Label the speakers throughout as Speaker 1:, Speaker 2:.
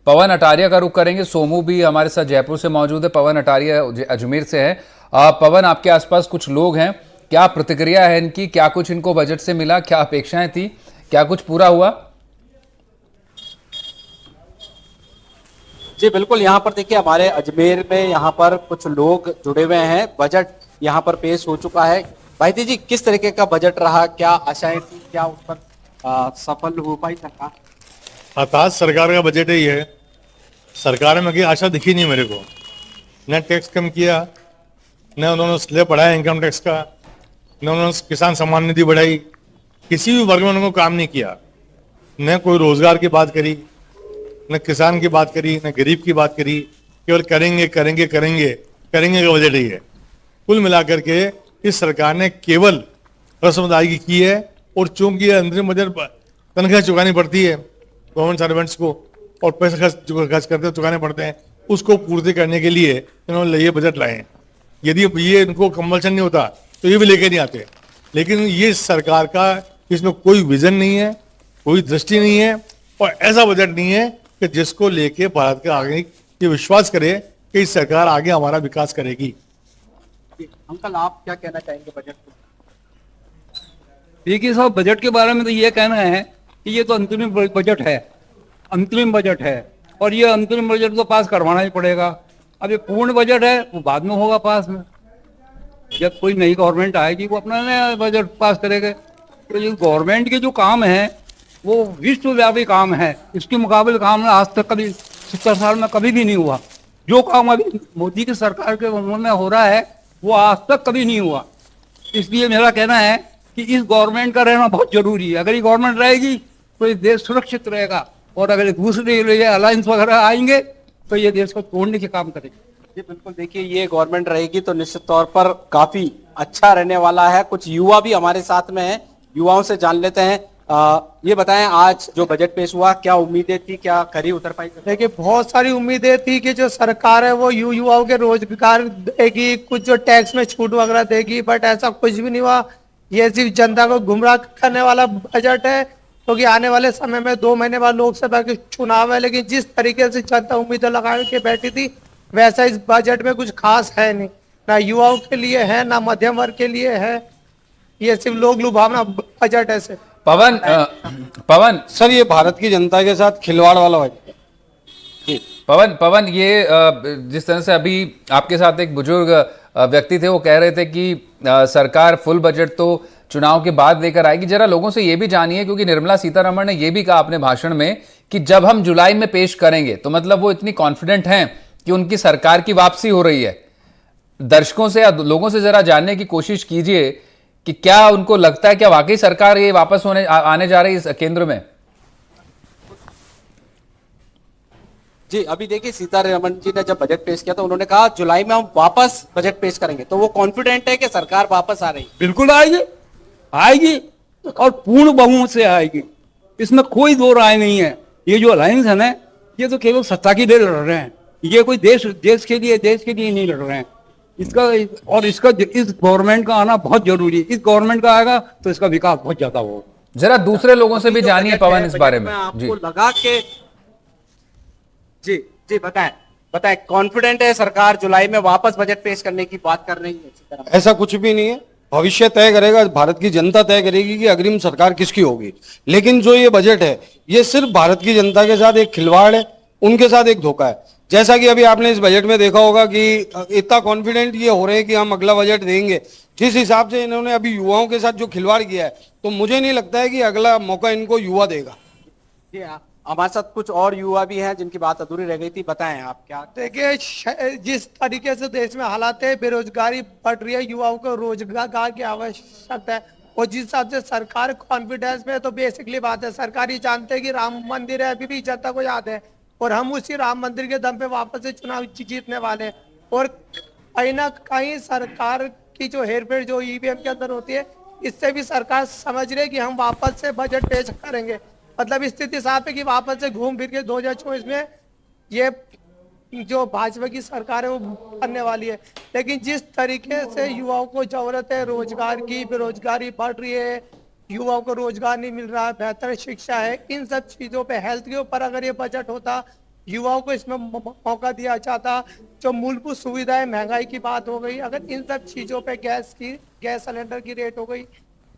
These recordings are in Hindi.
Speaker 1: पवन अटारिया का रुख करेंगे। सोमू भी हमारे साथ जयपुर से मौजूद है, पवन अटारिया अजमेर से है। पवन, आपके आसपास कुछ लोग हैं, क्या प्रतिक्रिया है इनकी? क्या कुछ इनको बजट से मिला? क्या अपेक्षाएं थी? क्या कुछ पूरा हुआ?
Speaker 2: जी बिल्कुल, यहाँ पर देखिए हमारे अजमेर में यहाँ पर कुछ लोग जुड़े हुए हैं। बजट यहाँ पर पेश हो चुका है। भाईती जी, किस तरीके का बजट रहा? क्या आशाएं थी? क्या उस पर सफल हो पाई सरकार?
Speaker 3: हताश सरकार का बजट ही है। सरकार में की आशा दिखी नहीं मेरे को। न टैक्स कम किया, न उन्होंने स्लैब बढ़ाया इनकम टैक्स का, न उन्होंने किसान सम्मान निधि बढ़ाई। किसी भी वर्ग में उन्होंने काम नहीं किया। न कोई रोजगार की बात करी, न किसान की बात करी, न गरीब की बात करी। केवल करेंगे करेंगे करेंगे करेंगे का बजट ही है। कुल मिलाकर के इस सरकार ने केवल रस्म अदायगी की है। और चूंकि अंतरिम बजट तनख्वाह चुकानी पड़ती है गवर्नमेंट सर्वेंट्स को, और पैसे खर्च करते हैं, चुकाने पड़ते हैं, उसको पूर्ति करने के लिए इन्होंने ये बजट लाए हैं। यदि ये इनको कंपल्सन नहीं होता तो ये भी लेके नहीं आते। लेकिन ये सरकार का इसमें कोई विजन नहीं है, कोई दृष्टि नहीं है, और ऐसा बजट नहीं है कि जिसको लेके भारत का आगे ये विश्वास करे कि इस सरकार आगे हमारा विकास करेगी।
Speaker 2: अंकल, आप क्या कहना चाहेंगे बजट को?
Speaker 4: देखिए साहब, बजट के बारे में तो ये कहना है कि ये तो अंतरिम बजट है, अंतरिम बजट है, और ये अंतरिम बजट तो पास करवाना ही पड़ेगा। अब ये पूर्ण बजट है, वो बाद में होगा पास में, जब कोई नई गवर्नमेंट आएगी वो अपना नया बजट पास करेगा। तो ये गवर्नमेंट के जो काम है वो विश्वव्यापी काम है। इसके मुकाबले काम आज तक कभी 70 साल में कभी भी नहीं हुआ। जो काम अभी मोदी की सरकार के उम्र में हो रहा है वो आज तक कभी नहीं हुआ। इसलिए मेरा कहना है कि इस गवर्नमेंट का रहना बहुत जरूरी है। अगर ये गवर्नमेंट रहेगी तो ये देश सुरक्षित रहेगा, और अगर दूसरे अलायंस वगैरह आएंगे तो ये देश को तोड़ने के काम करेंगे।
Speaker 2: जी बिल्कुल, देखिए ये गवर्नमेंट रहेगी तो निश्चित तौर पर काफी अच्छा रहने वाला है। कुछ युवा भी हमारे साथ में हैं, युवाओं से जान लेते हैं। ये बताएं, आज जो बजट पेश हुआ, क्या उम्मीदें थी, क्या खरी उतर पाई?
Speaker 5: देखिए, बहुत सारी उम्मीदें थी कि जो सरकार है वो युवाओं के रोजगार देगी, कुछ जो टैक्स में छूट वगैरह देगी, बट ऐसा कुछ भी नहीं हुआ। ये सिर्फ जनता को गुमराह करने वाला बजट है, क्योंकि आने वाले समय में 2 महीने बाद लोकसभा के चुनाव है। लेकिन जिस तरीके से जनता उम्मीदें लगा के बैठी थी, वैसा इस बजट में कुछ खास है नहीं। ना युवाओं के लिए है, ना मध्यम वर्ग के लिए है। ये सिर्फ लोग लुभावना बजट है।
Speaker 1: पवन
Speaker 6: सर, ये भारत की जनता के साथ खिलवाड़ वाला बजट है।
Speaker 1: पवन, ये जिस तरह से अभी आपके साथ एक बुजुर्ग व्यक्ति थे, वो कह रहे थे कि सरकार फुल बजट तो चुनाव के बाद लेकर आएगी। जरा लोगों से ये भी जानिए, क्योंकि निर्मला सीतारमण ने ये भी कहा अपने भाषण में कि जब हम जुलाई में पेश करेंगे, तो मतलब वो इतनी कॉन्फिडेंट हैं कि उनकी सरकार की वापसी हो रही है। दर्शकों से या लोगों से जरा जानने की कोशिश कीजिए कि क्या उनको लगता है, क्या वाकई सरकार ये वापस आने जा रही है इस केंद्र में?
Speaker 2: जी, अभी देखिए सीतारमण जी ने जब बजट पेश किया तो उन्होंने कहा जुलाई में हम वापस बजट पेश करेंगे। तो वो कॉन्फिडेंट है कि सरकार वापस आ रही है।
Speaker 4: बिल्कुल आएगी, आएगी, और पूर्ण बहुमत से आएगी, इसमें कोई दो राय नहीं है। ये जो अलायंस है ना, ये तो केवल सत्ता के लिए लड़ रहे हैं। ये कोई देश के लिए नहीं लड़ रहे हैं। इस गवर्नमेंट का आना बहुत जरूरी है। इस गवर्नमेंट का आएगा तो इसका विकास बहुत ज्यादा होगा।
Speaker 1: जरा दूसरे लोगों से भी जानिए पवन इस बारे में।
Speaker 2: आपको लगा के जी बताएं, कॉन्फिडेंट है सरकार जुलाई में वापस बजट पेश करने की बात कर रही है?
Speaker 6: ऐसा कुछ भी नहीं है। भविष्य तय करेगा, भारत की जनता तय करेगी कि अग्रिम सरकार किसकी होगी। लेकिन जो ये बजट है, ये सिर्फ भारत की जनता के साथ एक खिलवाड़ है, उनके साथ एक धोखा है। जैसा कि अभी आपने इस बजट में देखा होगा कि इतना कॉन्फिडेंट ये हो रहे हैं कि हम अगला बजट देंगे। जिस हिसाब से इन्होंने अभी युवाओं के साथ जो खिलवाड़ किया है, तो मुझे नहीं लगता है कि अगला मौका इनको युवा देगा।
Speaker 2: जी हाँ, हमारे साथ कुछ और युवा भी हैं जिनकी बात अधूरी रह गई थी। बताएं आप क्या?
Speaker 5: देखिए, जिस तरीके से देश में हालात है, बेरोजगारी बढ़ रही है, युवाओं को रोजगार की आवश्यकता है, और जिस हिसाब से सरकार कॉन्फिडेंस में, तो बेसिकली बात है, सरकार ही जानते हैं कि राम मंदिर है, अभी भी जनता को याद है, और हम उसी राम मंदिर के दम पे वापस से चुनाव जीतने वाले हैं। और कहीं ना कहीं सरकार की जो हेरफेर जो ईवीएम के अंदर होती है, इससे भी सरकार समझ रही है कि हम वापस से बजट पेश करेंगे। मतलब स्थिति साफ है कि वापस से घूम फिर के 2024 में ये जो भाजपा की सरकार है वो बनने वाली है। लेकिन जिस तरीके से युवाओं को जरूरत है रोजगार की, बेरोजगारी बढ़ रही है, युवाओं को रोजगार नहीं मिल रहा है, बेहतर शिक्षा है, इन सब चीजों पे, हेल्थ के ऊपर अगर ये बजट होता, युवाओं को इसमें मौका दिया जाता, जो मूलभूत सुविधाएं, महंगाई की बात हो गई, अगर इन सब चीजों पे गैस सिलेंडर की रेट हो गई,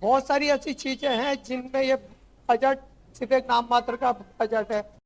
Speaker 5: बहुत सारी ऐसी चीजें हैं जिनमें ये बजट सिर्फ एक नाम मात्र का बजट है।